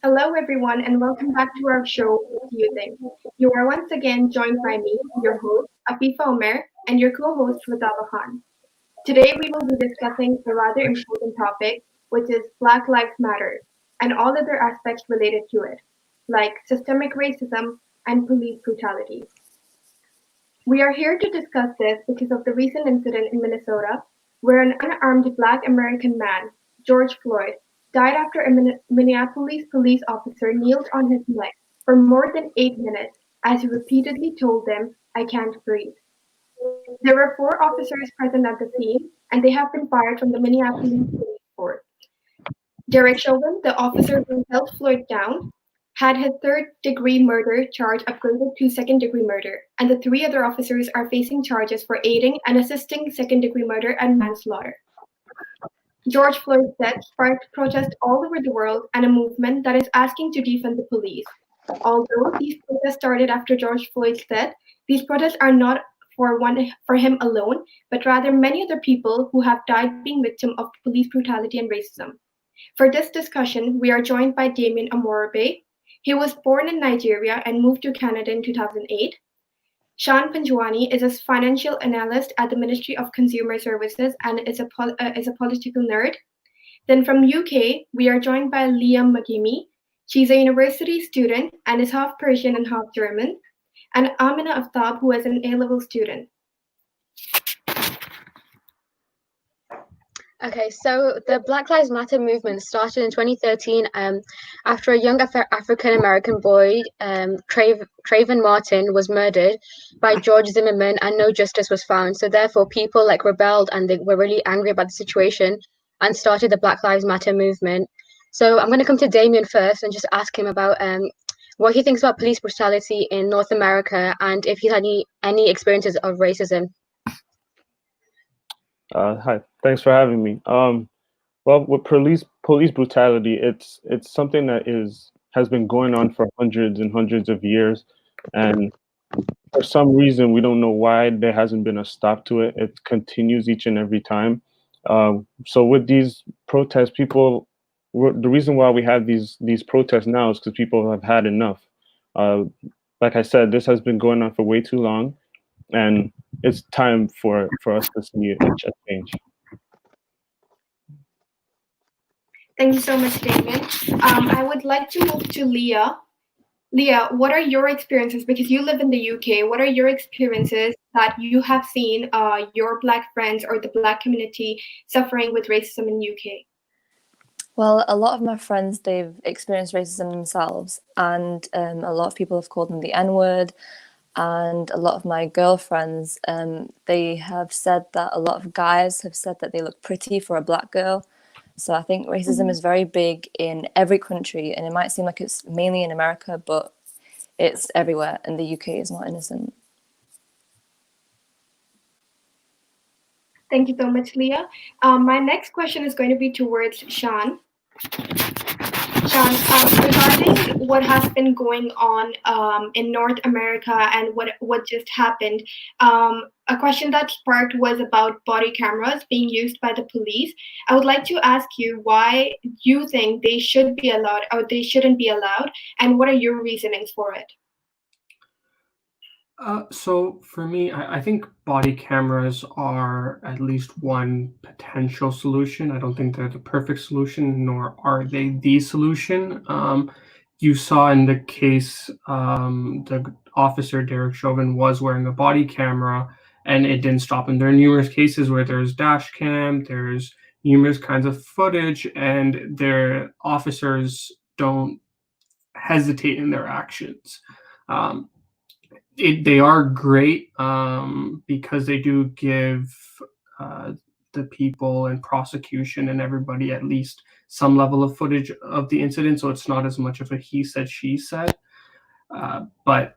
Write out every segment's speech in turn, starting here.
Hello, everyone, and welcome back to our show, Youthing. You are once again joined by me, your host, Afifa Umair, and your co-host, Rutaba. Today, we will be discussing a rather important topic, which is Black Lives Matter, and all other aspects related to it, like systemic racism and police brutality. We are here to discuss this because of the recent incident in Minnesota where an unarmed Black American man, George Floyd, died after a Minneapolis police officer kneeled on his neck for more than 8 minutes as he repeatedly told them, "I can't breathe." There were four officers present at the scene, and they have been fired from the Minneapolis Police Force. Derek Chauvin, the officer who held Floyd down, had his third-degree murder charge upgraded to second-degree murder, and the three other officers are facing charges for aiding and assisting second-degree murder and manslaughter. George Floyd's death sparked protests all over the world and a movement that is asking to defund the police. Although these protests started after George Floyd's death, these protests are not for him alone, but rather many other people who have died being victim of police brutality and racism. For this discussion, we are joined by Damion Omorogbe. He was born in Nigeria and moved to Canada in 2008. Shan Panjwani is a financial analyst at the Ministry of Consumer Services and is a political nerd. Then from UK, we are joined by Leah Moghimi. She's a university student and is half Persian and half German. And Amina Aftab, who is an A-level student. Okay, so the Black Lives Matter movement started in 2013 after a young African-American boy, Trayvon Martin, was murdered by George Zimmerman and no justice was found. So therefore, people rebelled and they were really angry about the situation and started the Black Lives Matter movement. So I'm going to come to Damion first and just ask him about what he thinks about police brutality in North America and if he's had any experiences of racism. Hi, thanks for having me. Well, with police brutality, it's something that has been going on for hundreds and hundreds of years, and for some reason we don't know why there hasn't been a stop to it. It continues each and every time. So with these protests, the reason why we have these protests now is because people have had enough. Like I said, this has been going on for way too long, and it's time for us to see a change. Thank you so much, Damion. I would like to move to Leah. Leah, what are your experiences? Because you live in the UK, what are your experiences that you have seen your Black friends or the Black community suffering with racism in UK? Well, a lot of my friends, they've experienced racism themselves, and a lot of people have called them the N-word. And a lot of my girlfriends, they have said that a lot of guys have said that they look pretty for a Black girl. So I think racism is very big in every country, and it might seem like it's mainly in America, but it's everywhere, and the UK is not innocent. Thank you so much, Leah. My next question is going to be towards Shan. Shan, regarding what has been going on in North America and what just happened, a question that sparked was about body cameras being used by the police. I would like to ask you why you think they should be allowed or they shouldn't be allowed, and what are your reasonings for it? So for me, I think body cameras are at least one potential solution. I don't think they're the perfect solution, nor are they the solution. You saw in the case, the officer, Derek Chauvin, was wearing a body camera and it didn't stop him. There are numerous cases where there's dash cam, there's numerous kinds of footage, and their officers don't hesitate in their actions. They are great because they do give the people and prosecution and everybody at least some level of footage of the incident, so it's not as much of a he said, she said. But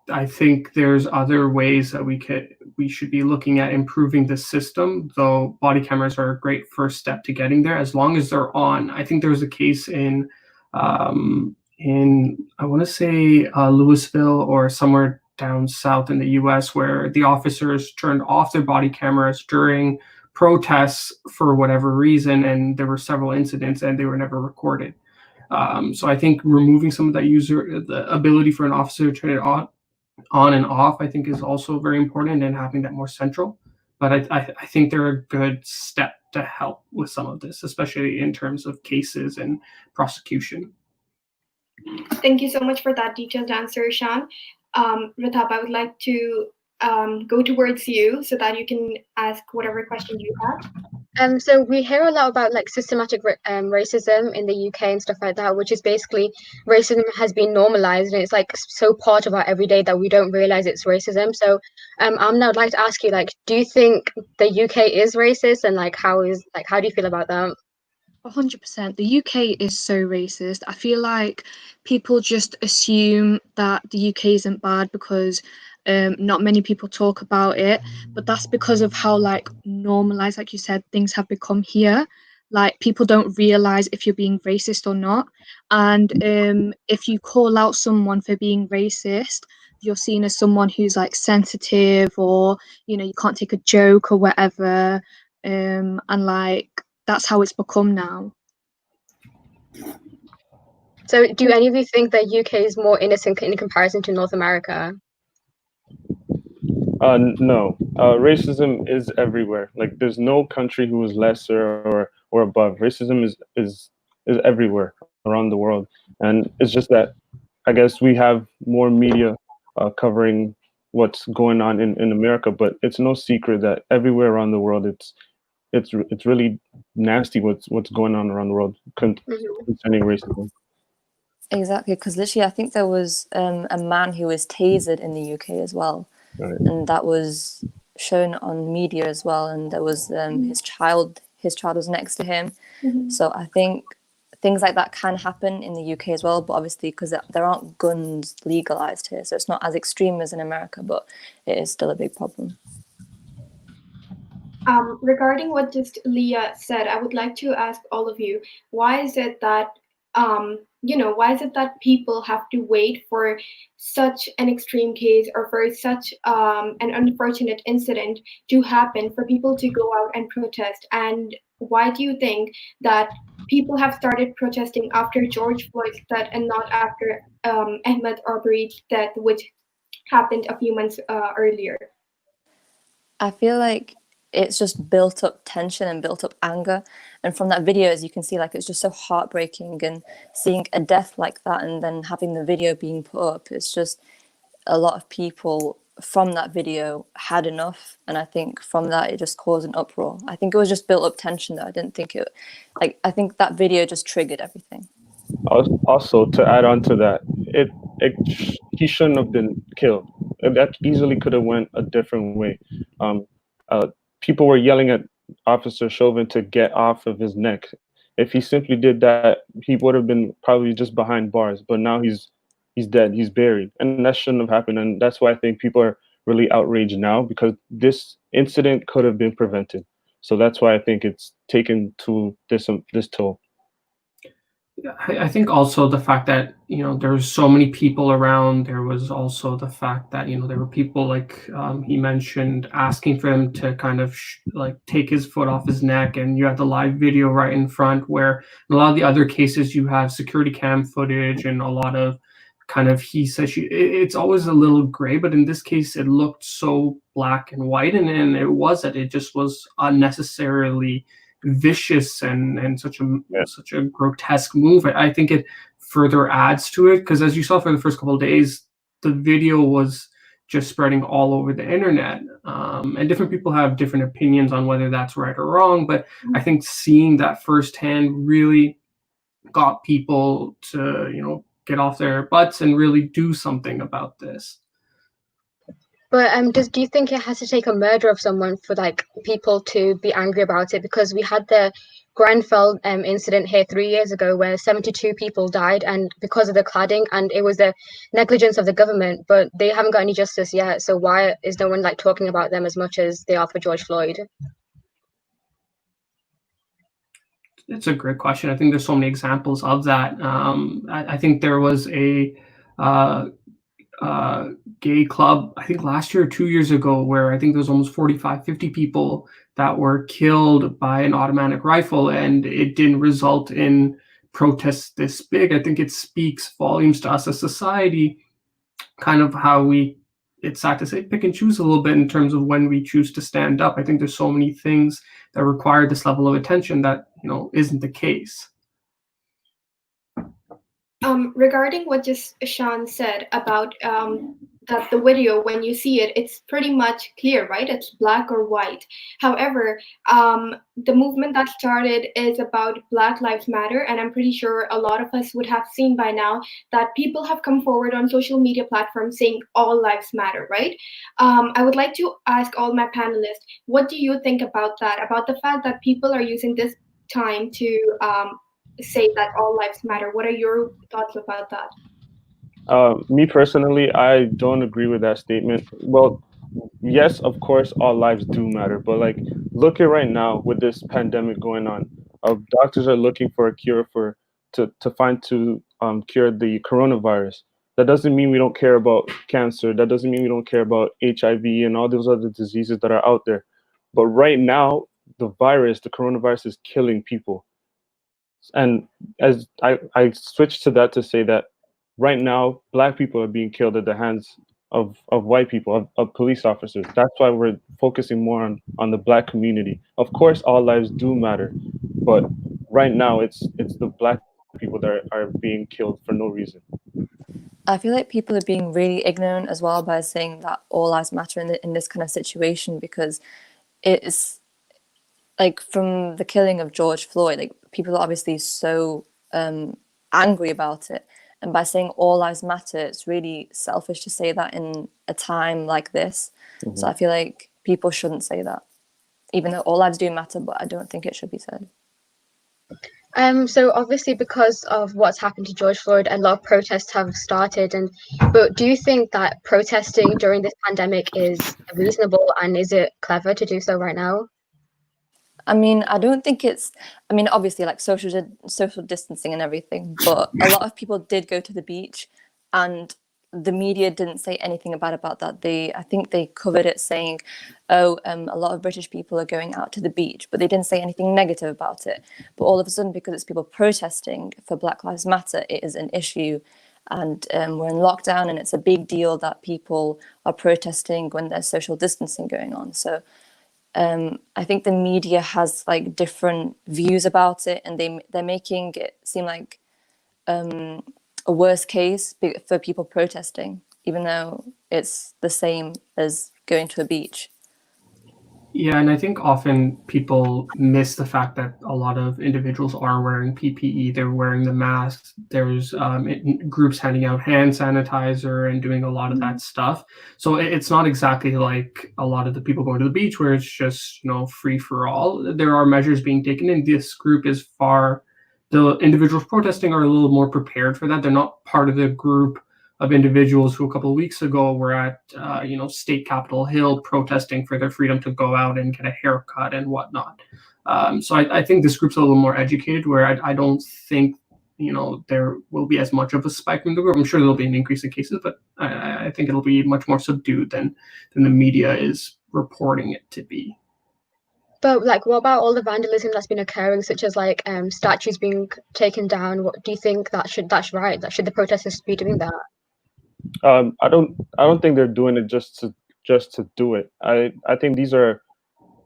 I think there's other ways that we should be looking at improving the system. Though body cameras are a great first step to getting there, as long as they're on. I think there was a case in I want to say Louisville or somewhere down south in the US where the officers turned off their body cameras during protests for whatever reason, and there were several incidents and they were never recorded. So I think removing some of that the ability for an officer to turn it on and off, I think is also very important, and having that more central. But I think they're a good step to help with some of this, especially in terms of cases and prosecution. Thank you so much for that detailed answer, Shan. Rutaba, I would like to go towards you so that you can ask whatever question you have. So we hear a lot about like systematic racism in the UK and stuff like that, which is basically racism has been normalized and it's like so part of our everyday that we don't realize it's racism. So Amna, I'd like to ask you, like, do you think the UK is racist, and like how do you feel about that? 100%. The UK is so racist. I feel like people just assume that the UK isn't bad because not many people talk about it, but that's because of how like normalized, like you said, things have become here. Like people don't realize if you're being racist or not. And if you call out someone for being racist, you're seen as someone who's like sensitive, or you can't take a joke or whatever. And like that's how it's become now. So do any of you think the UK is more innocent in comparison to North America? No. Racism is everywhere. Like, there's no country who is lesser or above. Racism is everywhere around the world, and it's just that I guess we have more media covering what's going on in America, but it's no secret that everywhere around the world it's really nasty what's going on around the world concerning racism. Exactly, because literally I think there was a man who was tasered in the UK as well. Right. And that was shown on media as well, and there was his child was next to him. So I think things like that can happen in the UK as well, but obviously because there aren't guns legalized here, so it's not as extreme as in America, but it is still a big problem. Regarding what just Leah said, I would like to ask all of you, why is it that people have to wait for such an extreme case or for such an unfortunate incident to happen for people to go out and protest? And why do you think that people have started protesting after George Floyd's death and not after Ahmaud Arbery's death, which happened a few months earlier? I feel like it's just built up tension and built up anger, and from that video, as you can see, like it's just so heartbreaking, and seeing a death like that and then having the video being put up, it's just a lot of people from that video had enough, and I think from that it just caused an uproar. I think it was just built up tension though. I think that video just triggered everything. Also, to add on to that, he shouldn't have been killed. That easily could have went a different way. People were yelling at Officer Chauvin to get off of his neck. If he simply did that, he would have been probably just behind bars. But now he's dead. He's buried, and that shouldn't have happened. And that's why I think people are really outraged now, because this incident could have been prevented. So that's why I think it's taken to this toll. I think also the fact that there's so many people around. There was also the fact that there were people like he mentioned asking for him to kind of like take his foot off his neck, and you have the live video right in front. Where in a lot of the other cases you have security cam footage and a lot of kind of he says she. It's always a little gray, but in this case it looked so black and white, and it wasn't. It just was unnecessarily vicious and such a grotesque move. I think it further adds to it, because as you saw for the first couple of days, the video was just spreading all over the internet, and different people have different opinions on whether that's right or wrong, but I think seeing that firsthand really got people to get off their butts and really do something about this. But do you think it has to take a murder of someone for like people to be angry about it? Because we had the Grenfell incident here 3 years ago where 72 people died, and because of the cladding, and it was the negligence of the government, but they haven't got any justice yet. So why is no one like talking about them as much as they are for George Floyd? It's a great question. I think there's so many examples of that. I think there was a gay club, I think last year or 2 years ago, where I think there was almost 45, 50 people that were killed by an automatic rifle, and it didn't result in protests this big, I think it speaks volumes to us as society, kind of how we, it's sad to say, pick and choose a little bit in terms of when we choose to stand up. I think there's so many things that require this level of attention that, isn't the case. Regarding what just Shan said about that the video, when you see it, it's pretty much clear, right? It's black or white. However, the movement that started is about Black Lives Matter, and I'm pretty sure a lot of us would have seen by now that people have come forward on social media platforms saying all lives matter, right? I would like to ask all my panelists, what do you think about that? About the fact that people are using this time to say that all lives matter. What are your thoughts about that? Me personally, I don't agree with that statement. Well, yes, of course, all lives do matter, but like, look at right now with this pandemic going on. Doctors are looking for a cure to cure the coronavirus. That doesn't mean we don't care about cancer. That doesn't mean we don't care about HIV and all those other diseases that are out there. But right now, the coronavirus is killing people. And as I switched to that to say that right now, black people are being killed at the hands of white people, of police officers. That's why we're focusing more on the black community. Of course, all lives do matter, but right now it's the black people that are being killed for no reason. I feel like people are being really ignorant as well by saying that all lives matter in this kind of situation, because it's like, from the killing of George Floyd, like, people are obviously so angry about it. And by saying all lives matter, it's really selfish to say that in a time like this. Mm-hmm. So I feel like people shouldn't say that, even though all lives do matter, but I don't think it should be said. So obviously, because of what's happened to George Floyd, a lot of protests have started. But do you think that protesting during this pandemic is reasonable, and is it clever to do so right now? I mean, I don't think it's, I mean, obviously, like, social distancing and everything, but a lot of people did go to the beach, and the media didn't say anything about that. I think they covered it saying, oh, a lot of British people are going out to the beach, but they didn't say anything negative about it. But all of a sudden, because it's people protesting for Black Lives Matter, it is an issue. And we're in lockdown, and it's a big deal that people are protesting when there's social distancing going on. So I think the media has like different views about it, and they're making it seem like a worse case for people protesting, even though it's the same as going to a beach. Yeah, and I think often people miss the fact that a lot of individuals are wearing PPE. They're wearing the masks. There's groups handing out hand sanitizer and doing a lot of that stuff. So it's not exactly like a lot of the people going to the beach where it's just, free for all. There are measures being taken, and this group is the individuals protesting are a little more prepared for that. They're not part of the group of individuals who a couple of weeks ago were at, State Capitol Hill protesting for their freedom to go out and get a haircut and whatnot. So I think this group's a little more educated, where I don't think, there will be as much of a spike in the group. I'm sure there'll be an increase in cases, but I think it'll be much more subdued than the media is reporting it to be. But like, what about all the vandalism that's been occurring, such as like statues being taken down? What do you think that's right? That should the protesters be doing that? I don't think they're doing it just to do it. I think these are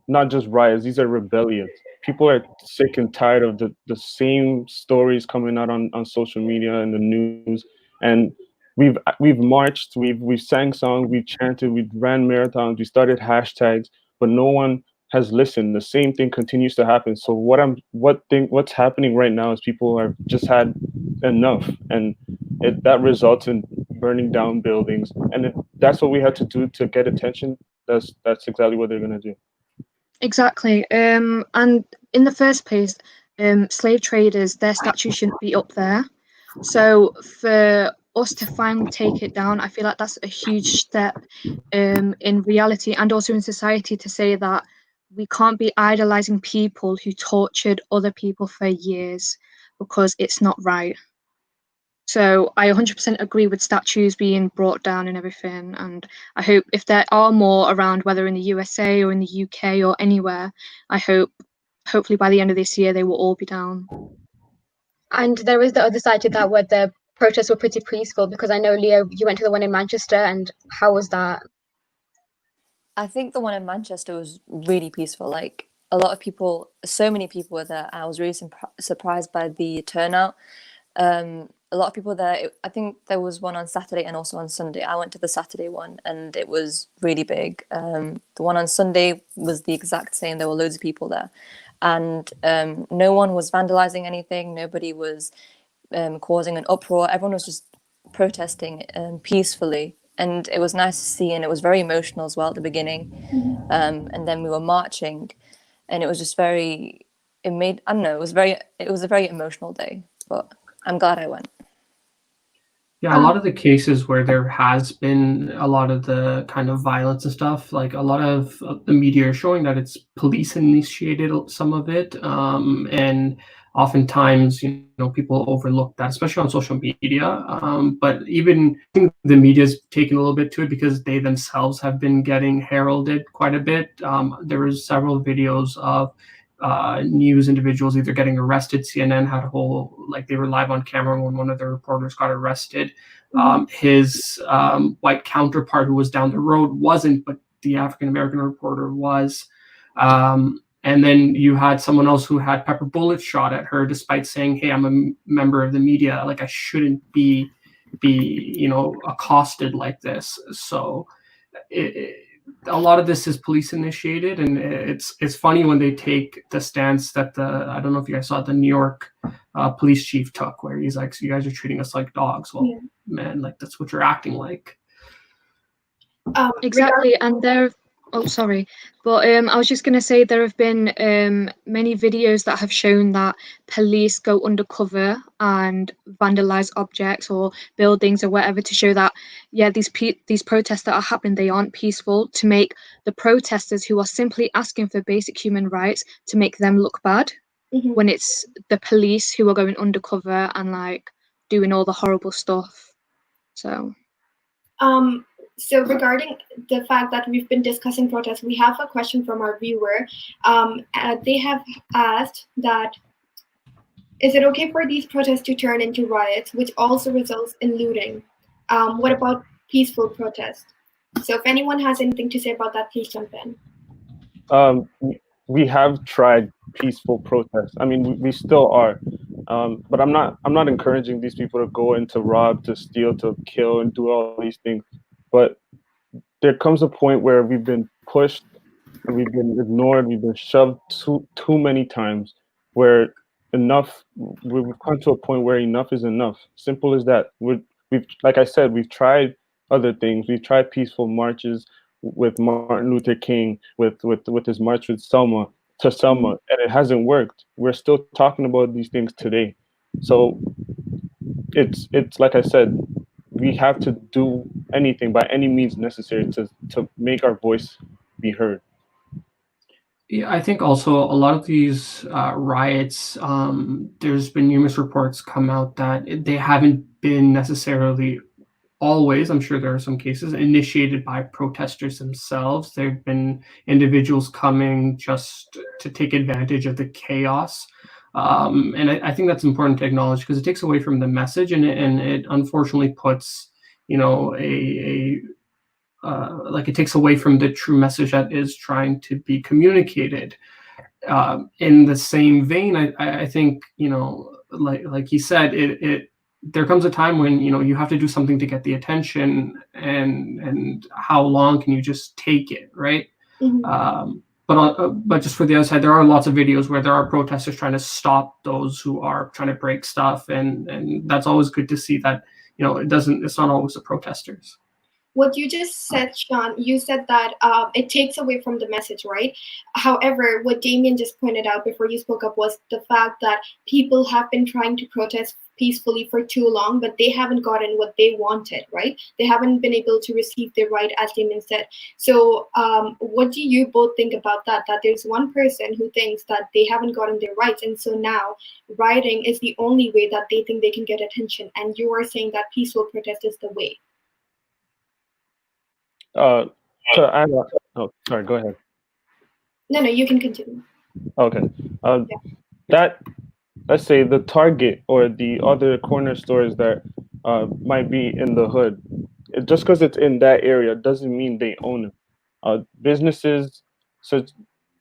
not just riots; these are rebellions. People are sick and tired of the same stories coming out on social media and the news. And we've marched, we've sang songs, we chanted, we ran marathons, we started hashtags, but no one has listened. The same thing continues to happen. So what's happening right now is people have just had enough, and that results in burning down buildings. And that's what we had to do to get attention. That's exactly what they're gonna do. Exactly. And in the first place, slave traders, their statues shouldn't be up there. So for us to finally take it down, I feel like that's a huge step in reality and also in society, to say that we can't be idolizing people who tortured other people for years, because it's not right. So I 100% agree with statues being brought down and everything. And I hope if there are more around, whether in the USA or in the UK or anywhere, I hope hopefully by the end of this year they will all be down. And there is the other side to that where the protests were pretty peaceful, because I know, Leah, you went to the one in Manchester, and how was that? I think the one in Manchester was really peaceful. Like a lot of people, so many people were there. I was really surprised by the turnout. A lot of people there. I think there was one on Saturday and also on Sunday. I went to the Saturday one and it was really big. The one on Sunday was the exact same. There were loads of people there, and no one was vandalizing anything. Nobody was causing an uproar. Everyone was just protesting peacefully, and it was nice to see. And it was very emotional as well at the beginning. And then we were marching, and it was just very. It made, I don't know. It was very. It was a very emotional day, but I'm glad I went. Yeah, a lot of the cases where there has been a lot of the kind of violence and stuff, like a lot of the media are showing that it's police initiated some of it, and oftentimes, people overlook that, especially on social media. But even I think the media's taken a little bit to it because they themselves have been getting heralded quite a bit. There was several videos of news individuals either getting arrested. CNN had a whole, like, they were live on camera when one of the reporters got arrested. His white counterpart, who was down the road, wasn't, but the African American reporter was. And then you had someone else who had pepper bullets shot at her, despite saying, "Hey, I'm a member of the media. Like, I shouldn't be accosted like this." So a lot of this is police initiated, and it's funny when they take the stance that I don't know if you guys saw the New York police chief took, where he's like, "So you guys are treating us like dogs." Well, yeah. Man, like, that's what you're acting like. Exactly, and sorry, but I was just going to say there have been many videos that have shown that police go undercover and vandalize objects or buildings or whatever to show that, yeah, these protests that are happening, they aren't peaceful, to make the protesters who are simply asking for basic human rights, to make them look bad, when it's the police who are going undercover and like doing all the horrible stuff. So regarding the fact that we've been discussing protests, we have a question from our viewer. They have asked that, is it okay for these protests to turn into riots, which also results in looting? What about peaceful protest? So if anyone has anything to say about that, please jump in. We have tried peaceful protests. I mean, we still are. But I'm not encouraging these people to go and to rob, to steal, to kill, and do all these things. But there comes a point where we've been pushed, and we've been ignored, we've been shoved too many times, where we've come to a point where enough is enough. Simple as that. We've, like I said, we've tried other things. We've tried peaceful marches with Martin Luther King, with his march with Selma, and it hasn't worked. We're still talking about these things today. So it's like I said, we have to do anything by any means necessary to make our voice be heard. Yeah, I think also a lot of these riots, there's been numerous reports come out that they haven't been necessarily always, I'm sure there are some cases, initiated by protesters themselves. There have been individuals coming just to take advantage of the chaos. And I think that's important to acknowledge, because it takes away from the message, and it unfortunately puts, like, it takes away from the true message that is trying to be communicated. In the same vein, I think, like he said, there comes a time when you have to do something to get the attention, and how long can you just take it, right? But just for the other side, there are lots of videos where there are protesters trying to stop those who are trying to break stuff, and that's always good to see that it's not always the protesters. What you just said, Shan, you said that it takes away from the message, right? However, what Damion just pointed out before you spoke up was the fact that people have been trying to protest peacefully for too long, but they haven't gotten what they wanted, right? They haven't been able to receive their right, as Damion said. So what do you both think about that? That there's one person who thinks that they haven't gotten their rights, and so now rioting is the only way that they think they can get attention, and you are saying that peaceful protest is the way. Oh, sorry, go ahead. No, you can continue. Okay. Yeah. let's say the Target or the other corner stores that might be in the hood. Just because it's in that area doesn't mean they own it. Businesses, so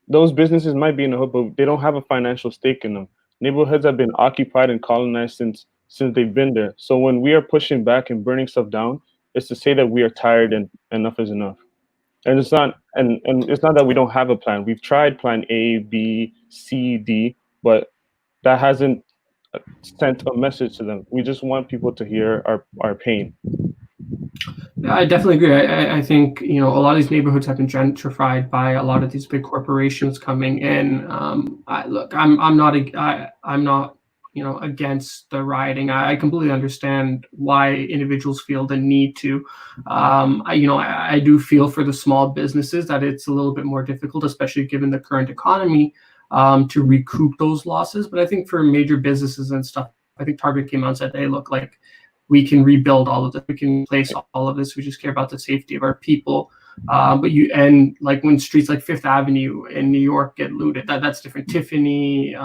those businesses might be in the hood, but they don't have a financial stake in them. Neighborhoods have been occupied and colonized since they've been there. So when we are pushing back and burning stuff down, it's to say that we are tired and enough is enough. And it's not that we don't have a plan. We've tried plan A, B, C, D, but that hasn't sent a message to them. We just want people to hear our pain. I definitely agree. I think a lot of these neighborhoods have been gentrified by a lot of these big corporations coming in. I'm not against the rioting. I completely understand why individuals feel the need to. I do feel for the small businesses that it's a little bit more difficult, especially given the current economy, to recoup those losses. But I think for major businesses and stuff, I think Target came out and said, "Hey, look, like." We can rebuild all of this. We can replace all of this. We just care about the safety of our people. But like when streets like Fifth Avenue in New York get looted, that's different. Tiffany,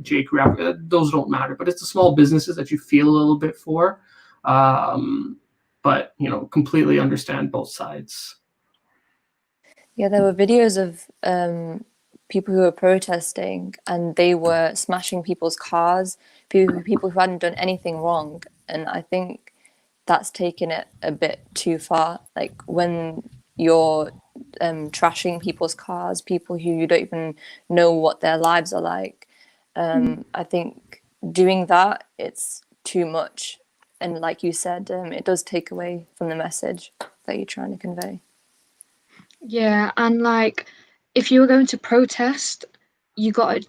J. Crew, those don't matter. But it's the small businesses that you feel a little bit for. But completely understand both sides. Yeah, there were videos of people who were protesting, and they were smashing people's cars, people who hadn't done anything wrong. And I think that's taken it a bit too far. Like when you're trashing people's cars, people who you don't even know what their lives are like. I think doing that, it's too much. And like you said, it does take away from the message that you're trying to convey. Yeah, and like if you were going to protest, you got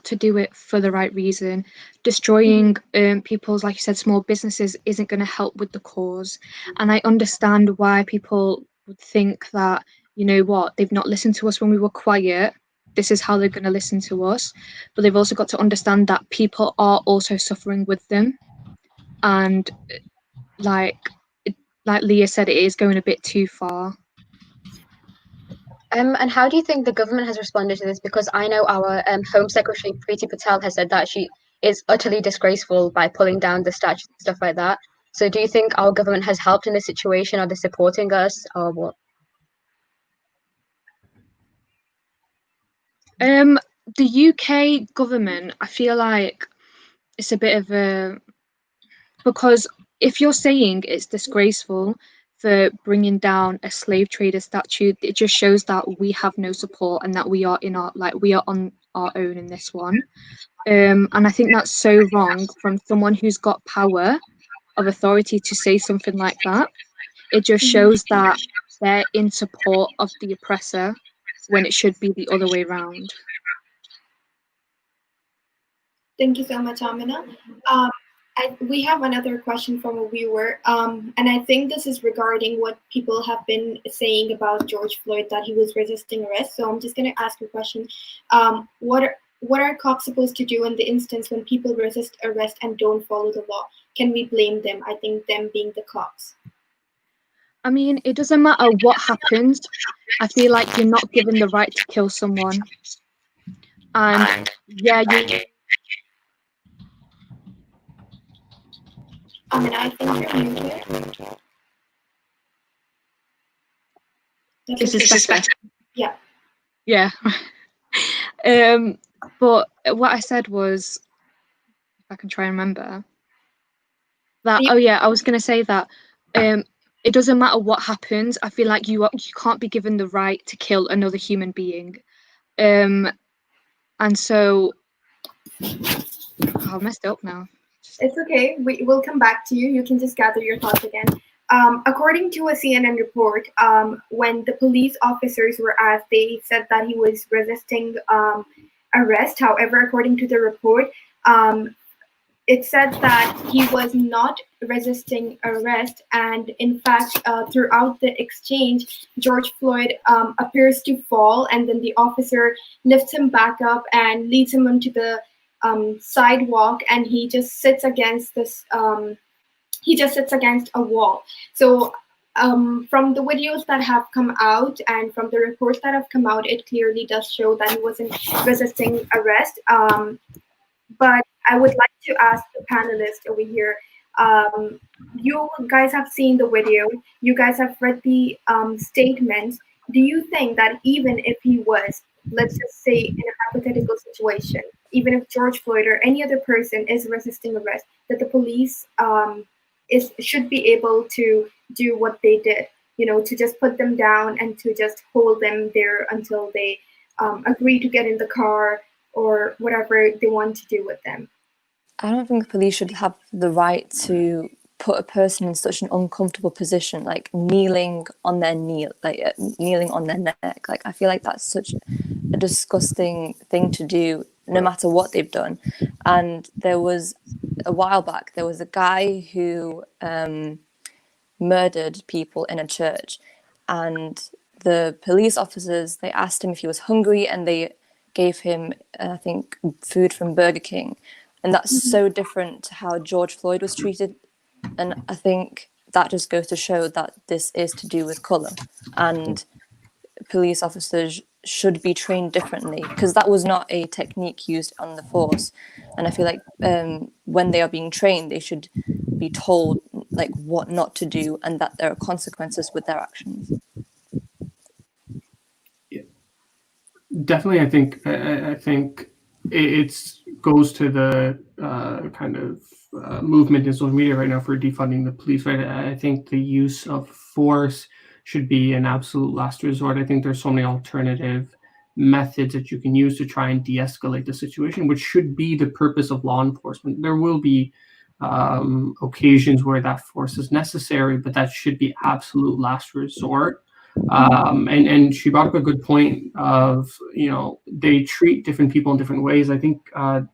to do it for the right reason. Destroying people's, like you said, small businesses isn't going to help with the cause. And I understand why people would think that, you know what, they've not listened to us when we were quiet. This is how they're going to listen to us. But they've also got to understand that people are also suffering with them. And like like Leah said, it is going a bit too far. And how do you think the government has responded to this? Because I know our Home Secretary Preeti Patel has said that she is utterly disgraceful by pulling down the statues and stuff like that. So do you think our government has helped in this situation? Are they supporting us or what? The UK government, I feel like it's a bit of a, because if you're saying it's disgraceful for bringing down a slave trader statue, it just shows that we have no support and that we are on our own in this one. And I think that's so wrong from someone who's got power of authority to say something like that. It just shows that they're in support of the oppressor when it should be the other way around. Thank you so much, Amina. We have another question from a viewer, and I think this is regarding what people have been saying about George Floyd, that he was resisting arrest. So I'm just going to ask a question. What are cops supposed to do in the instance when people resist arrest and don't follow the law? Can we blame them? I think them being the cops. I mean, it doesn't matter what happens. I feel like you're not given the right to kill someone. And yeah, I think you're muted. This is better. Yeah. Yeah. But what I said was, if I can try and remember, that, oh yeah, I was going to say that it doesn't matter what happens. I feel like you can't be given the right to kill another human being. And so, I messed up now. It's okay. We will come back to you. You can just gather your thoughts again. According to a CNN report, when the police officers were asked, they said that he was resisting arrest. However, according to the report, it said that he was not resisting arrest. And in fact, throughout the exchange, George Floyd appears to fall, and then the officer lifts him back up and leads him onto the sidewalk, and he just sits against this. He just sits against a wall. So from the videos that have come out and from the reports that have come out, it clearly does show that he wasn't resisting arrest. But I would like to ask the panelists over here. You guys have seen the video. You guys have read the statements. Do you think that even if he was, let's just say, in a hypothetical situation, even if George Floyd or any other person is resisting arrest, that the police should be able to do what they did, to just put them down and to just hold them there until they agree to get in the car or whatever they want to do with them? I don't think police should have the right to put a person in such an uncomfortable position, like kneeling on their kneeling on their neck. Like, I feel like that's such a disgusting thing to do, no matter what they've done. And there was a while back, there was a guy who murdered people in a church, and the police officers, they asked him if he was hungry, and they gave him, I think, food from Burger King. And that's so different to how George Floyd was treated. And I think that just goes to show that this is to do with colour, and police officers should be trained differently, because that was not a technique used on the force. And I feel like when they are being trained, they should be told like what not to do, and that there are consequences with their actions. Yeah. Definitely, I think it goes to the kind of movement in social media right now for defunding the police. Right, I think the use of force should be an absolute last resort. I think there's so many alternative methods that you can use to try and de-escalate the situation, which should be the purpose of law enforcement. There will be occasions where that force is necessary, but that should be absolute last resort. And she brought up a good point of, they treat different people in different ways. I think I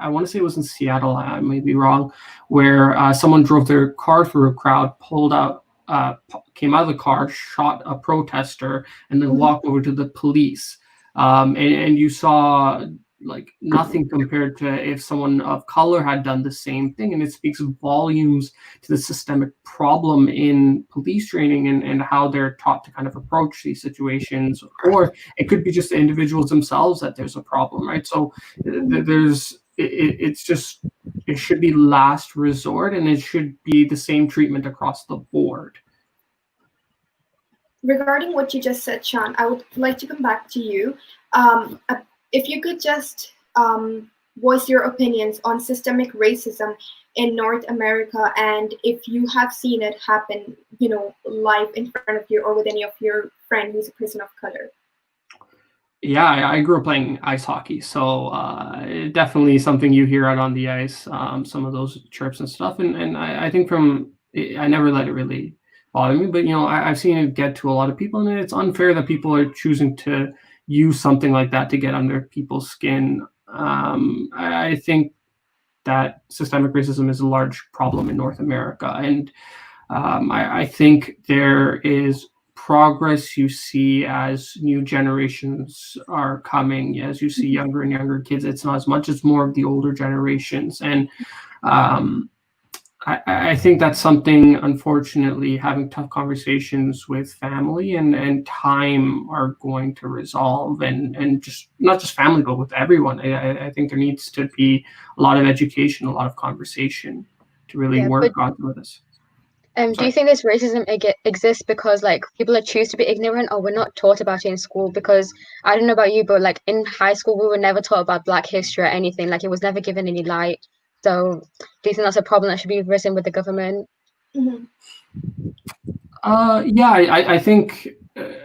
want to say it was in Seattle, I may be wrong, where someone drove their car through a crowd, came out of the car, shot a protester, and then walked over to the police. And you saw like nothing compared to if someone of color had done the same thing. And it speaks volumes to the systemic problem in police training and how they're taught to kind of approach these situations. Or it could be just the individuals themselves that there's a problem, right? So it should be last resort, and it should be the same treatment across the board. Regarding what you just said, Shan, I would like to come back to you. If you could just voice your opinions on systemic racism in North America, and if you have seen it happen, live in front of you or with any of your friends who's a person of color. Yeah, I grew up playing ice hockey, so definitely something you hear out on the ice, some of those chirps and stuff. And I think I never let it really bother me, but I've seen it get to a lot of people, and it's unfair that people are choosing to use something like that to get under people's skin. I think that systemic racism is a large problem in North America, and I think there is progress you see as new generations are coming, as you see younger and younger kids. It's not as much as more of the older generations, and I think that's something, unfortunately, having tough conversations with family and time are going to resolve, and just not just family, but with everyone. I think there needs to be a lot of education, a lot of conversation to really work on with this. Do you think this racism exists because people are choose to be ignorant, or we're not taught about it in school? Because I don't know about you, but in high school we were never taught about Black history or anything. It was never given any light. So do you think that's a problem that should be risen with the government? Mm-hmm. I think there's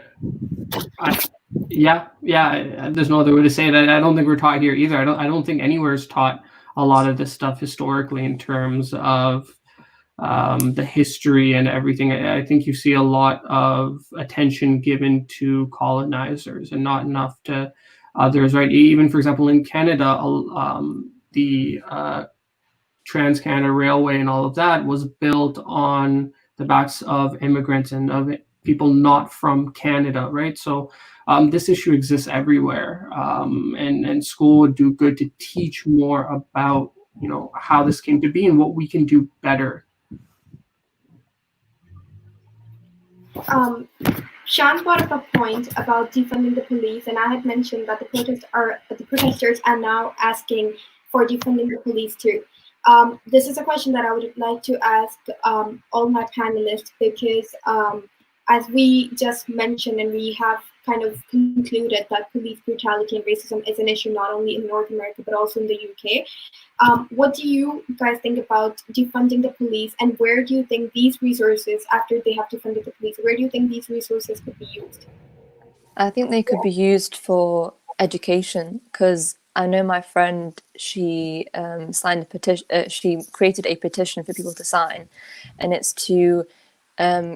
no other way to say it. I don't think we're taught here either. I don't think anywhere is taught a lot of this stuff historically in terms of the history and everything. I think you see a lot of attention given to colonizers and not enough to others, right? Even, for example, in Canada, the Trans-Canada Railway and all of that was built on the backs of immigrants and of people not from Canada, right? So this issue exists everywhere, and school would do good to teach more about how this came to be and what we can do better. Shan brought up a point about defunding the police, and I had mentioned that the protesters are now asking for defunding the police too? This is a question that I would like to ask all my panelists because, as we just mentioned, and we have kind of concluded that police brutality and racism is an issue not only in North America but also in the UK. What do you guys think about defunding the police, and where do you think these resources, after they have defunded the police, where do you think these resources could be used? I think they could be used for education because I know my friend, she signed a petition, she created a petition for people to sign, and it's to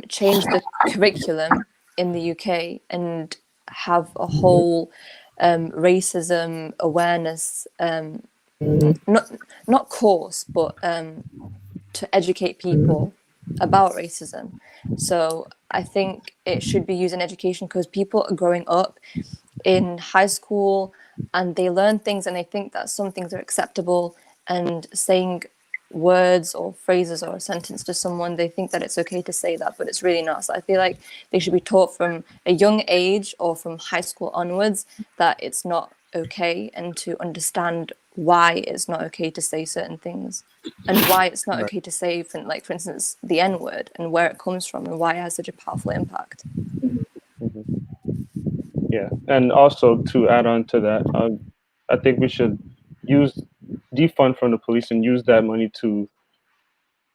change the curriculum in the UK and have a whole racism awareness, not course, but to educate people about racism. So I think it should be used in education because people are growing up in high school and they learn things and they think that some things are acceptable, and saying words or phrases or a sentence to someone, they think that it's okay to say that, but it's really not. So I feel like they should be taught from a young age or from high school onwards that it's not okay, and to understand why it's not okay to say certain things and why it's not okay to say, for instance, the N-word, and where it comes from and why it has such a powerful impact. Yeah, and also to add on to that, I think we should use defund from the police and use that money to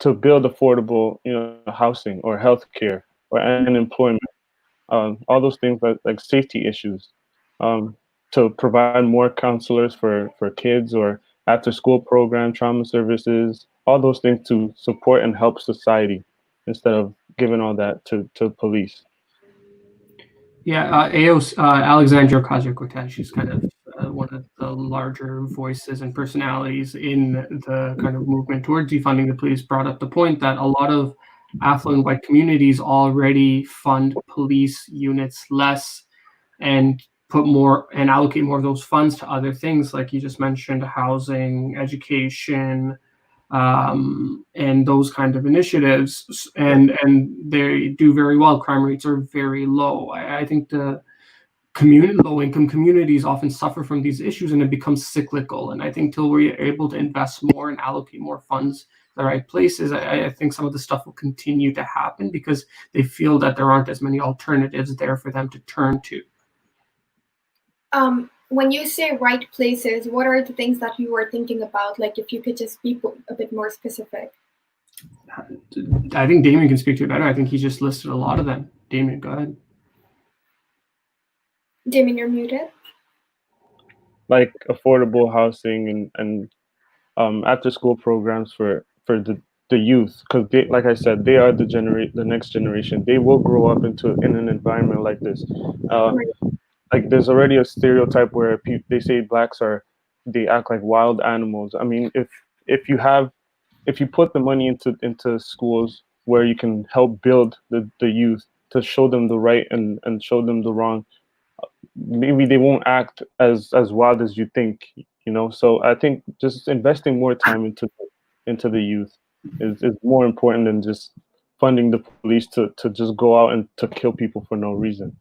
build affordable, housing or healthcare or unemployment, all those things like safety issues, to provide more counselors for kids or after school program, trauma services, all those things to support and help society instead of giving all that to police. Yeah, Alexandra Ocasio-Cortez, she's kind of one of the larger voices and personalities in the kind of movement toward defunding the police, brought up the point that a lot of affluent white communities already fund police units less and put more and allocate more of those funds to other things, like you just mentioned, housing, education, and those kind of initiatives, and they do very well. Crime rates are very low. I think the low income communities often suffer from these issues, and it becomes cyclical. And I think till we're able to invest more and allocate more funds to the right places, I think some of the stuff will continue to happen because they feel that there aren't as many alternatives there for them to turn to. When you say right places, what are the things that you were thinking about? Like, if you could just be a bit more specific. I think Damion can speak to it better. I think he just listed a lot of them. Damion, go ahead. Damion, you're muted. Like affordable housing and after school programs for the youth, because they, like I said, they are the next generation. They will grow up in an environment like this. Like there's already a stereotype where they say blacks they act like wild animals. I mean, if you put the money into schools where you can help build the youth to show them the right and show them the wrong, maybe they won't act as wild as you think, So I think just investing more time into the youth is more important than just funding the police to just go out and to kill people for no reason.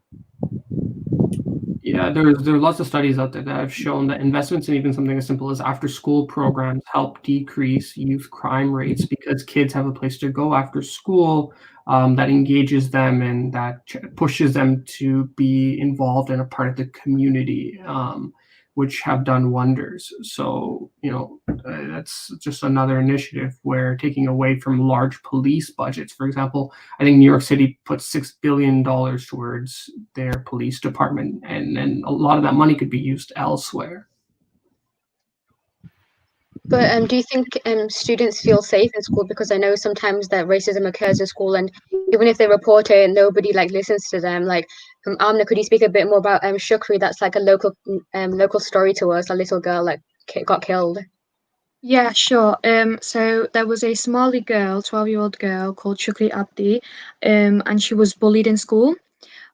Yeah, there are lots of studies out there that have shown that investments in even something as simple as after-school programs help decrease youth crime rates because kids have a place to go after school that engages them and that pushes them to be involved in a part of the community, which have done wonders. So, that's just another initiative where taking away from large police budgets, for example, I think New York City put $6 billion towards their police department, and a lot of that money could be used elsewhere. But do you think students feel safe in school? Because I know sometimes that racism occurs in school, and even if they report it, nobody listens to them. Amina, could you speak a bit more about Shukri? That's like a local story to us. A little girl got killed. Yeah, sure. So there was a Somali girl, 12-year-old girl called Shukri Abdi, and she was bullied in school.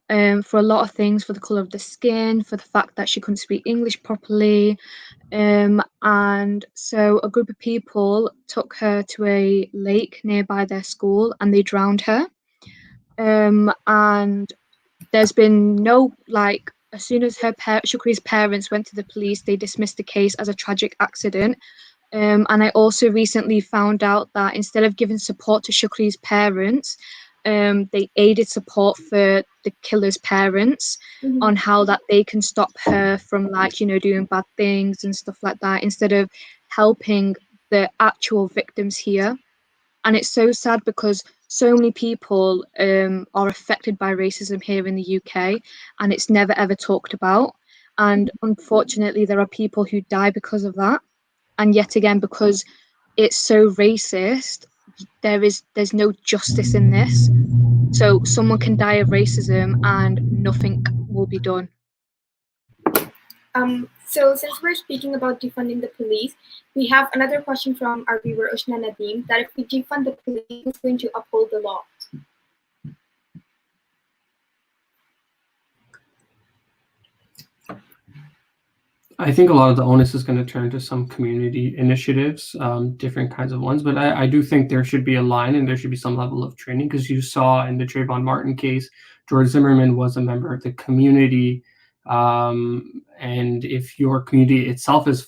For a lot of things, for the color of the skin, for the fact that she couldn't speak English properly. And so a group of people took her to a lake nearby their school and they drowned her. And there's been no as soon as Shukri's parents went to the police, they dismissed the case as a tragic accident. And I also recently found out that instead of giving support to Shukri's parents, they aided support for the killer's parents on how that they can stop her from, like, doing bad things and stuff like that, instead of helping the actual victims here. And it's so sad because so many people are affected by racism here in the UK, and it's never ever talked about. And unfortunately, there are people who die because of that. And yet again, because it's so racist, there's no justice in this. So someone can die of racism and nothing will be done. So since we're speaking about defunding the police, we have another question from our viewer Ushna Nadeem, that if we defund the police, who's going to uphold the law? I think a lot of the onus is going to turn to some community initiatives, different kinds of ones. But I do think there should be a line and there should be some level of training, because you saw in the Trayvon Martin case, George Zimmerman was a member of the community. And if your community itself is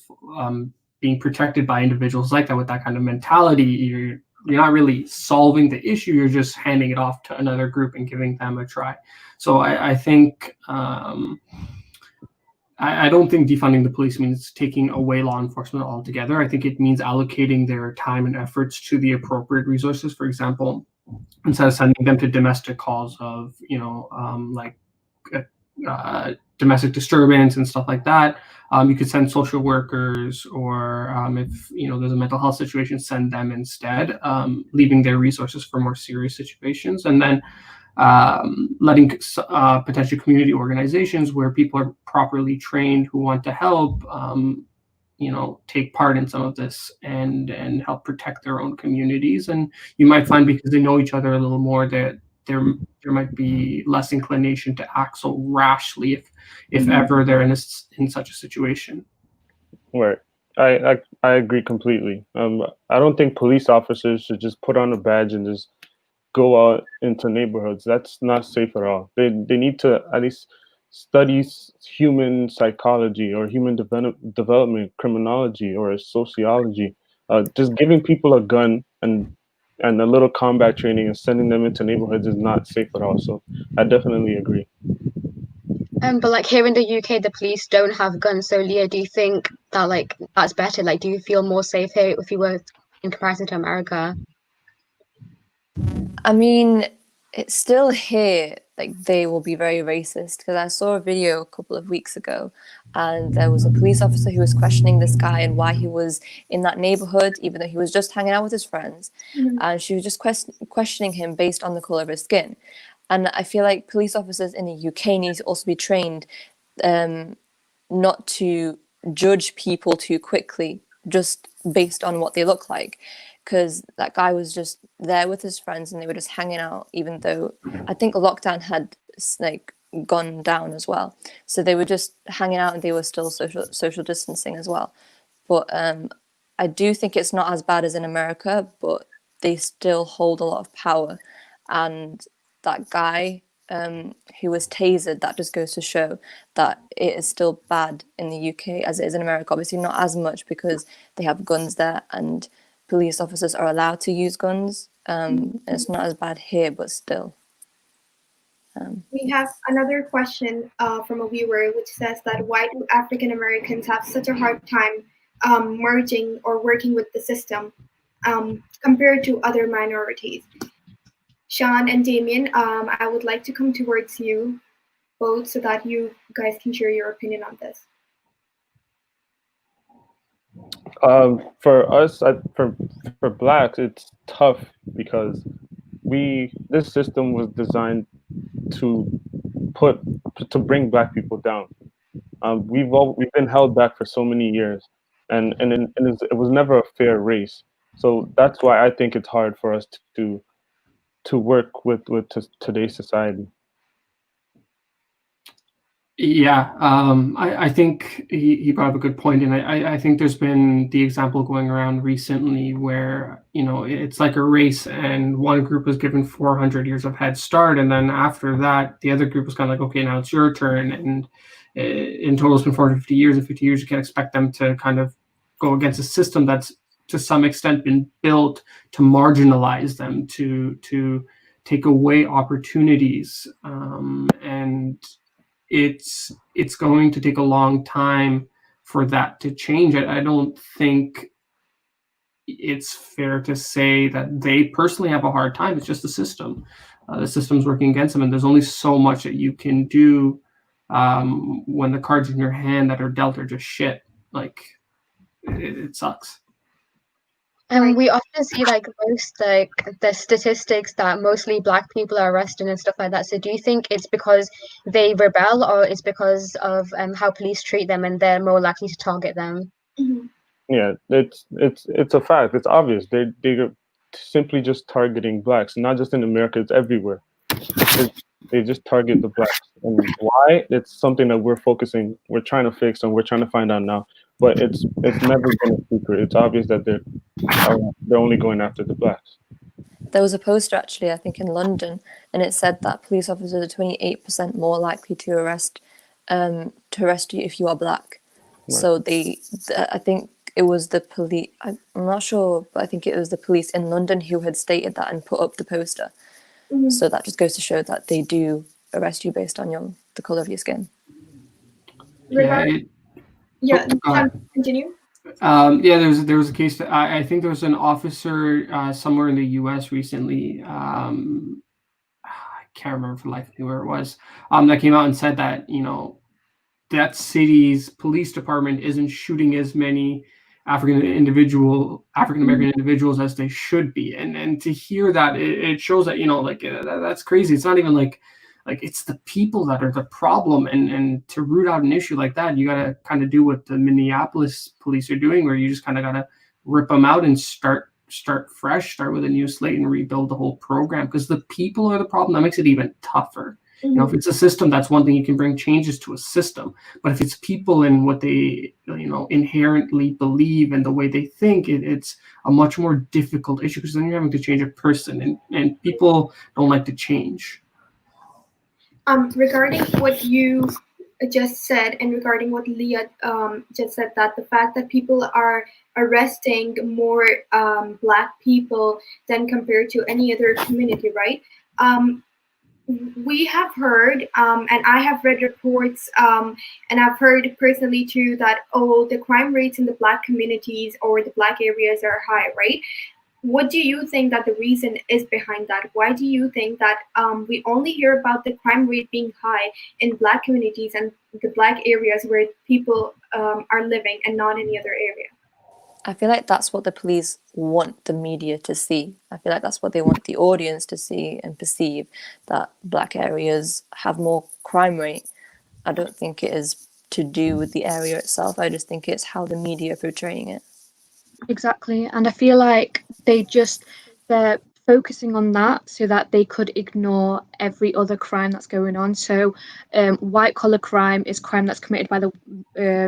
being protected by individuals like that, with that kind of mentality, you're not really solving the issue. You're just handing it off to another group and giving them a try. So I think I don't think defunding the police means taking away law enforcement altogether. I think it means allocating their time and efforts to the appropriate resources. For example, instead of sending them to domestic calls of, domestic disturbance and stuff like that, you could send social workers, or if there's a mental health situation, send them instead, leaving their resources for more serious situations. And then letting potential community organizations where people are properly trained who want to help, take part in some of this and help protect their own communities. And you might find, because they know each other a little more, that there might be less inclination to act so rashly if ever they're in such a situation. Right. I agree completely. I don't think police officers should just put on a badge and just go out into neighborhoods. That's not safe at all. They need to at least study human psychology or human development, criminology, or sociology. Just giving people a gun and a little combat training and sending them into neighborhoods is not safe at all. So I definitely agree. But like here in the UK, the police don't have guns. So Leah, do you think that that's better? Like, do you feel more safe here if you were in comparison to America? I mean, it's still here, like, they will be very racist, because I saw a video a couple of weeks ago and there was a police officer who was questioning this guy and why he was in that neighborhood, even though he was just hanging out with his friends. And she was just questioning him based on the color of his skin. And I feel like police officers in the UK need to also be trained not to judge people too quickly just based on what they look like. Because that guy was just there with his friends and they were just hanging out, even though I think lockdown had gone down as well. So they were just hanging out and they were still social distancing as well. But I do think it's not as bad as in America, but they still hold a lot of power. And that guy who was tasered, that just goes to show that it is still bad in the UK as it is in America. Obviously not as much because they have guns there and police officers are allowed to use guns. It's not as bad here, but still. We have another question from a viewer, which says that why do African Americans have such a hard time merging or working with the system compared to other minorities? Shan and Damion, I would like to come towards you both so that you guys can share your opinion on this. For us, for Blacks, it's tough because this system was designed to bring Black people down. We've been held back for so many years, and it was never a fair race. So that's why I think it's hard for us to work with today's society. Yeah, I think he brought up a good point, and I think there's been the example going around recently where, you know, it's like a race, and one group was given 400 years of head start, and then after that, the other group was kind of like, okay, now it's your turn, and in total it's been 450 years. In 50 years, you can't expect them to kind of go against a system that's to some extent been built to marginalize them, to take away opportunities, and it's going to take a long time for that to change. I don't think it's fair to say that they personally have a hard time. It's just the system. The system's working against them, and there's only so much that you can do when the cards in your hand that are dealt are just shit. Like it sucks. And we often see like most like the statistics that mostly black people are arrested and stuff like that. So do you think it's because they rebel, or it's because of how police treat them and they're more likely to target them? Mhm. Yeah, it's a fact. It's obvious. They're simply just targeting blacks, not just in America. It's everywhere. They just target the blacks, and why? It's something that we're trying to fix, and we're trying to find out now. But it's never been a secret. It's obvious that they're only going after the blacks. There was a poster actually, I think in London, and it said that police officers are 28% more likely to arrest you if you are black. Right. So I think it was the police. I'm not sure, but I think it was the police in London who had stated that and put up the poster. Mhm. So that just goes to show that they do arrest you based on the color of your skin. Yeah, continue. Yeah, there was a case that I think there was an officer somewhere in the U.S. recently. I can't remember for life where it was. That came out and said that, you know, that city's police department isn't shooting as many African American individuals as they should be, and to hear that, it shows that, you know, like that's crazy. It's not even like it's the people that are the problem, and to root out an issue like that, you gotta kind of do what the Minneapolis police are doing, where you just kind of gotta rip them out and start fresh, start with a new slate and rebuild the whole program, because the people are the problem. That makes it even tougher. You know, if it's a system, that's one thing. You can bring changes to a system, but if it's people and what they, you know, inherently believe and the way they think, it's a much more difficult issue, because then you're having to change a person, and people don't like to change. Regarding what you just said, and regarding what Leah just said, that the fact that people are arresting more black people than compared to any other community, right? We have heard, and I have read reports, and I've heard personally too, that the crime rates in the black communities or the black areas are high, right? What do you think that the reason is behind that? Why do you think that we only hear about the crime rate being high in black communities and the black areas where people are living, and not any other area? I feel like that's what the police want the media to see. I feel like that's what they want the audience to see and perceive, that black areas have more crime rate. I don't think it is to do with the area itself. I just think it's how the media are portraying it. Exactly. And I feel like they're focusing on that so that they could ignore every other crime that's going on. So white collar crime is crime that's committed by the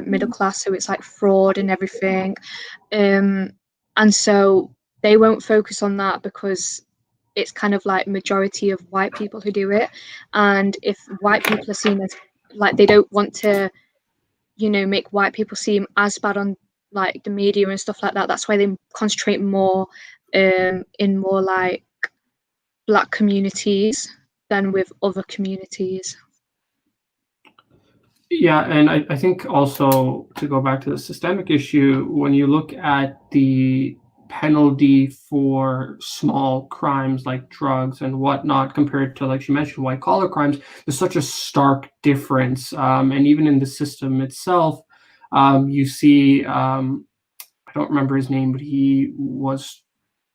middle class, so it's like fraud and everything. And so they won't focus on that because it's kind of like majority of white people who do it. And if white people are seen as, like, they don't want to, you know, make white people seem as bad on like the media and stuff like that. That's why they concentrate more in more like black communities than with other communities. Yeah, and I think also, to go back to the systemic issue, when you look at the penalty for small crimes like drugs and whatnot compared to, like you mentioned, white collar crimes, there's such a stark difference. And even in the system itself, you see, I don't remember his name, but he was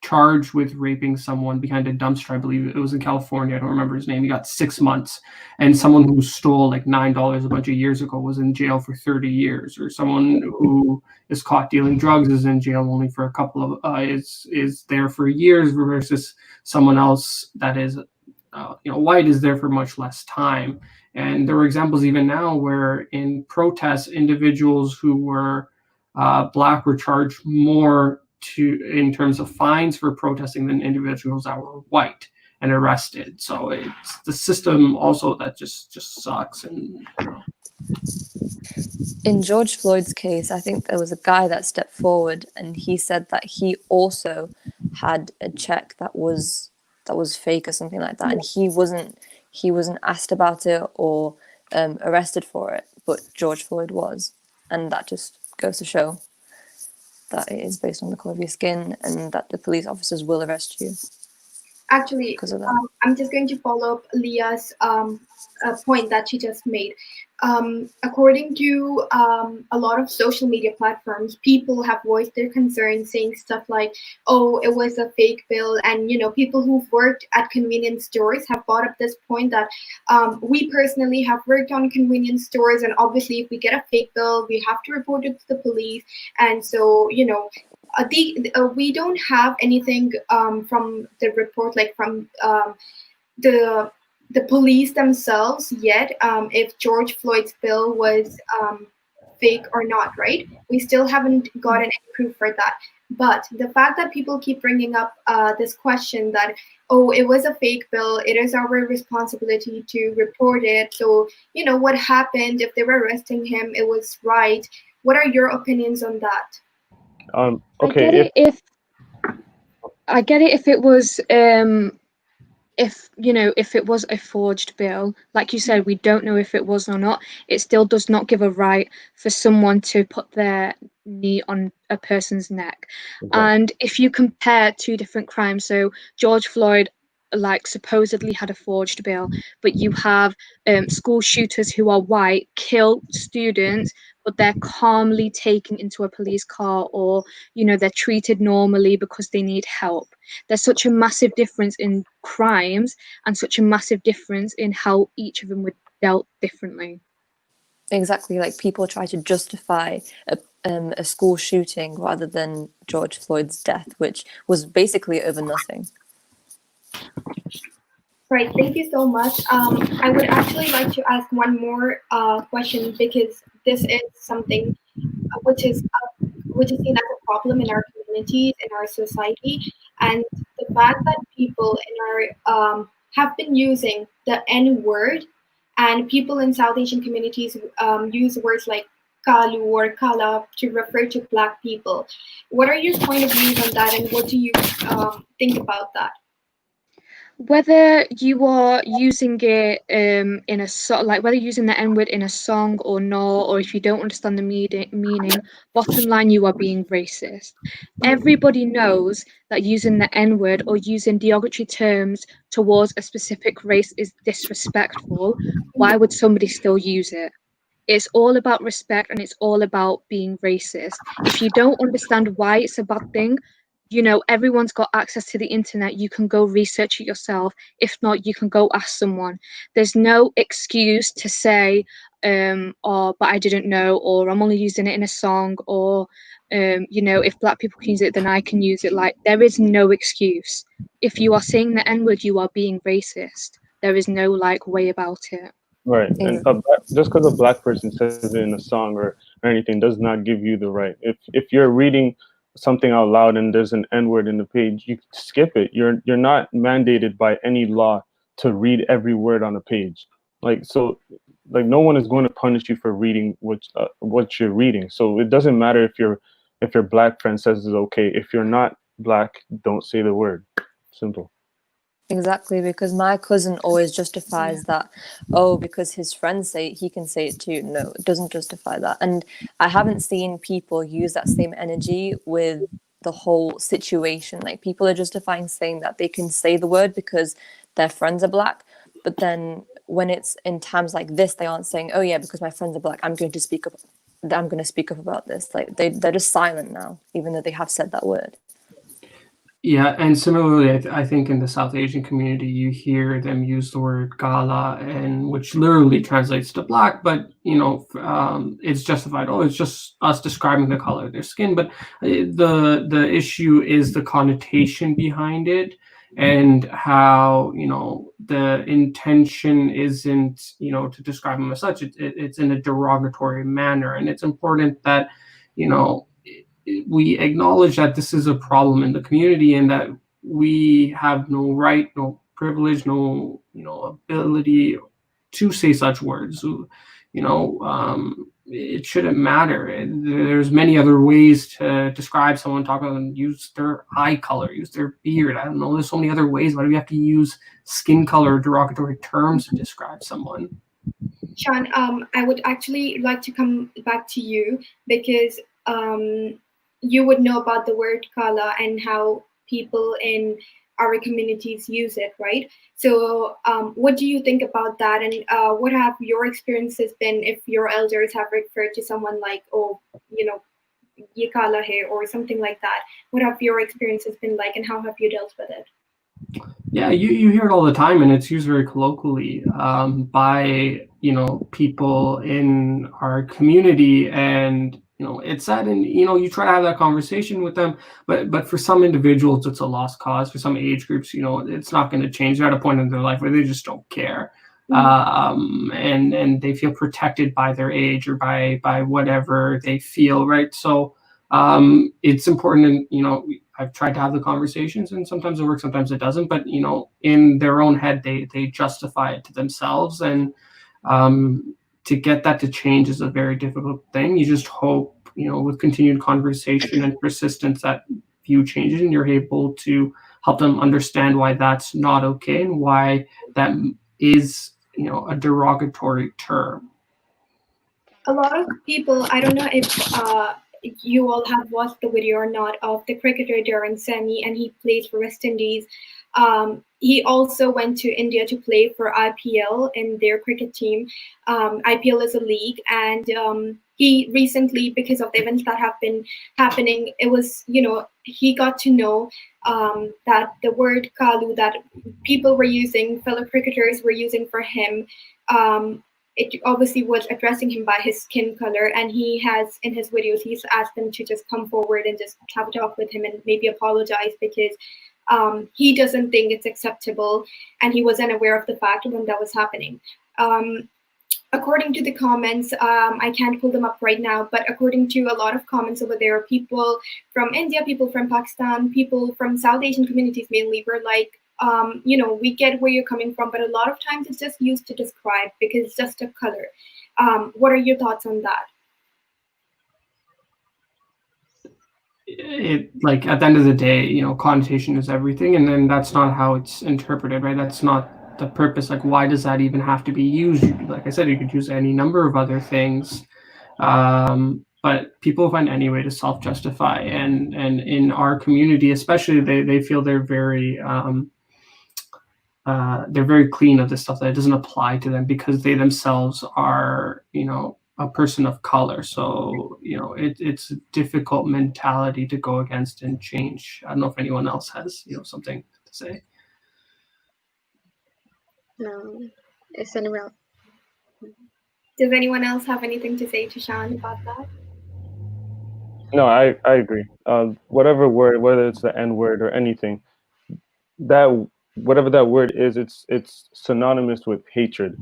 charged with raping someone behind a dumpster. I believe it was in California. I don't remember his name. He got 6 months. And someone who stole like $9 a bunch of years ago was in jail for 30 years. Or someone who is caught dealing drugs is in jail only for a couple of is there for years, versus someone else that is white is there for much less time. And there were examples even now where in protests, individuals who were black were charged more in terms of fines for protesting than individuals that were white and arrested. So it's the system also that just sucks. And In George Floyd's case, I think there was a guy that stepped forward and he said that he also had a check that was fake or something like that, and he wasn't asked about it or arrested for it, but George Floyd was, and that just goes to show that it is based on the color of your skin and that the police officers will arrest you Actually, because of that. I'm just going to follow up Leah's point that she just made. According to a lot of social media platforms, people have voiced their concerns, saying stuff like, "Oh, it was a fake bill," and people who've worked at convenience stores have brought up this point that we personally have worked on convenience stores, and obviously, if we get a fake bill, we have to report it to the police, and so we don't have anything from the report, like from the police themselves yet, if George Floyd's bill was fake or not, right? We still haven't gotten any proof for that. But the fact that people keep bringing up this question that, oh, it was a fake bill, it is our responsibility to report it. So, what happened if they were arresting him? It was right. What are your opinions on that? Okay. I get it if it was if it was a forged bill, like you said, we don't know if it was or not. It still does not give a right for someone to put their knee on a person's neck. Okay. And if you compare two different crimes, so George Floyd supposedly had a forged bill, but you have school shooters who are white kill students, but they're calmly taken into a police car, or they're treated normally because they need help. There's such a massive difference in crimes and such a massive difference in how each of them were dealt differently. Exactly, like people try to justify a school shooting rather than George Floyd's death, which was basically over nothing. Right, thank you so much. I would actually like to ask one more question, because this is something which is seen as a problem in our communities, in our society, and the fact that people in our have been using the N word, and people in South Asian communities use words like kalu or kala to refer to Black people. What are your point of views on that, and what do you think about that? Whether you are using it in a song, like whether using the N-word in a song or not, or if you don't understand the meaning, bottom line, you are being racist. Everybody knows that using the N-word or using derogatory terms towards a specific race is disrespectful. Why would somebody still use it? It's all about respect and it's all about being racist. If you don't understand why it's a bad thing, everyone's got access to the internet. You can go research it yourself. If not, you can go ask someone. There's no excuse to say, but I didn't know, or I'm only using it in a song, or, if Black people can use it, then I can use it. Like, there is no excuse. If you are saying the N-word, you are being racist. There is no, way about it. Right, and just because a Black person says it in a song or anything does not give you the right. If you're reading something out loud and there's an N-word in the page, you skip it. You're not mandated by any law to read every word on a page. No one is going to punish you for reading what you're reading. So it doesn't matter if your Black friend says it's okay. If you're not Black, don't say the word. Simple. Exactly, because my cousin always justifies that, oh, because his friends say it, he can say it too. No, it doesn't justify that. And I haven't seen people use that same energy with the whole situation. Like, people are justifying saying that they can say the word because their friends are Black, but then when it's in times like this, they aren't saying, oh yeah, because my friends are Black, I'm going to speak up about this. Like, they're just silent now, even though they have said that word. Yeah, and similarly, I think in the South Asian community, you hear them use the word "gala," and which literally translates to black, but it's justified. Oh, it's just us describing the color of their skin. But the issue is the connotation behind it, and how, the intention isn't, to describe them as such. It's in a derogatory manner, and it's important that, we acknowledge that this is a problem in the community, and that we have no right, no privilege, no, ability to say such words. It shouldn't matter. There's many other ways to describe someone. Talk about them, use their eye color, use their beard. I don't know. There's so many other ways. Why do we have to use skin color or derogatory terms to describe someone? Shan, I would actually like to come back to you because you would know about the word kala and how people in our communities use it, right? So what do you think about that? And what have your experiences been if your elders have referred to someone like, oh, ye kala hai, or something like that? What have your experiences been like, and how have you dealt with it? Yeah, you hear it all the time, and it's used very colloquially by people in our community, and it's sad, and you try to have that conversation with them, but for some individuals it's a lost cause. For some age groups, it's not going to change. They're at a point in their life where they just don't care, and they feel protected by their age or by whatever they feel, right? So it's important, and I've tried to have the conversations, and sometimes it works, sometimes it doesn't. But in their own head, they justify it to themselves, and to get that to change is a very difficult thing. You just hope, with continued conversation and persistence, that view changes, and you're able to help them understand why that's not okay and why that is, a derogatory term. A lot of people, I don't know if you all have watched the video or not, of the cricketer Darren Semi, and he plays for West Indies. He also went to India to play for IPL in their cricket team. IPL is a league, and he recently, because of the events that have been happening, it was, he got to know that the word Kalu that people were using, fellow cricketers were using for him, it obviously was addressing him by his skin color. And he has, in his videos, he's asked them to just come forward and just have a talk with him and maybe apologize, because he doesn't think it's acceptable, and he was unaware of the fact when that was happening. According to the comments, I can't pull them up right now, but according to a lot of comments over there, people from India, people from Pakistan, people from South Asian communities mainly were like, we get where you're coming from, but a lot of times it's just used to describe because it's just a color. What are your thoughts on that? It, like, at the end of the day, connotation is everything, and then that's not how it's interpreted, right? That's not the purpose. Like, why does that even have to be used? Like I said, you could use any number of other things, but people find any way to self-justify, and in our community especially, they feel they're very clean of this stuff, that it doesn't apply to them because they themselves are a person of color. So it's a difficult mentality to go against and change. I don't know if anyone else has something to say. No, it's unreal. Does anyone else have anything to say to Shan about that? No, I agree. Whatever word, whether it's the N word or anything, that whatever that word is, it's synonymous with hatred,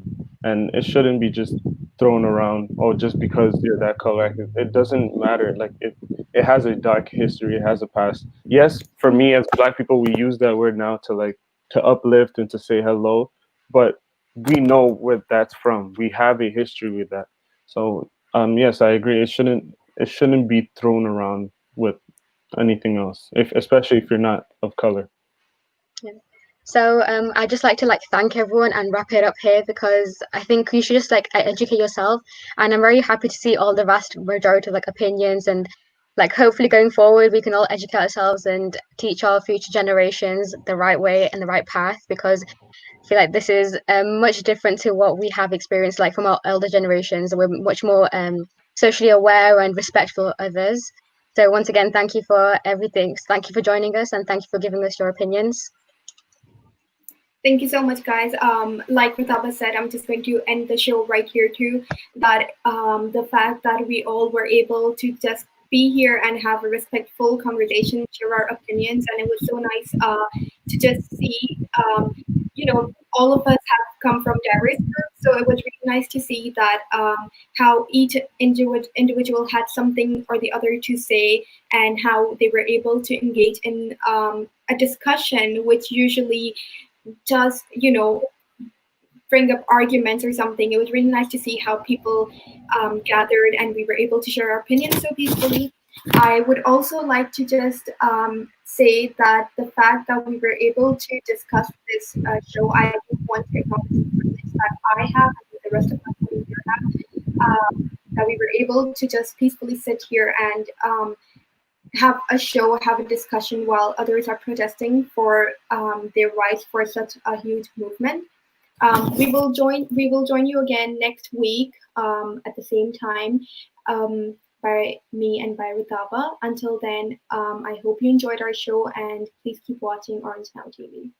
and it shouldn't be just thrown around. Oh, just because you're that color, it doesn't matter. Like it has a dark history. It has a past. Yes, for me as Black people, we use that word now to uplift and to say hello, but we know where that's from. We have a history with that. So yes, I agree. It shouldn't be thrown around with anything else, especially if you're not of color. Yeah. So I'd just like to thank everyone and wrap it up here, because I think you should just educate yourself, and I'm very happy to see all the vast majority of opinions, and hopefully going forward we can all educate ourselves and teach our future generations the right way and the right path, because I feel like this is much different to what we have experienced from our elder generations. We're much more socially aware and respectful of others. So once again, thank you for everything. Thank you for joining us, and thank you for giving us your opinions. Thank you so much, guys. Like Rutaba said, I'm just going to end the show right here too. That the fact that we all were able to just be here and have a respectful conversation, share our opinions, and it was so nice to just see, all of us have come from diverse groups. So it was really nice to see that how each individual had something or the other to say, and how they were able to engage in a discussion, which usually just, bring up arguments or something. It was really nice to see how people gathered and we were able to share our opinions so peacefully. I would also like to just say that the fact that we were able to discuss this show, I just want to acknowledge the privilege that I have and the rest of my colleagues here have, that we were able to just peacefully sit here and have a show, have a discussion while others are protesting for their rights for such a huge movement. We will join you again next week at the same time, by me and by Rutaba. Until then, I hope you enjoyed our show, and please keep watching Orange Now TV.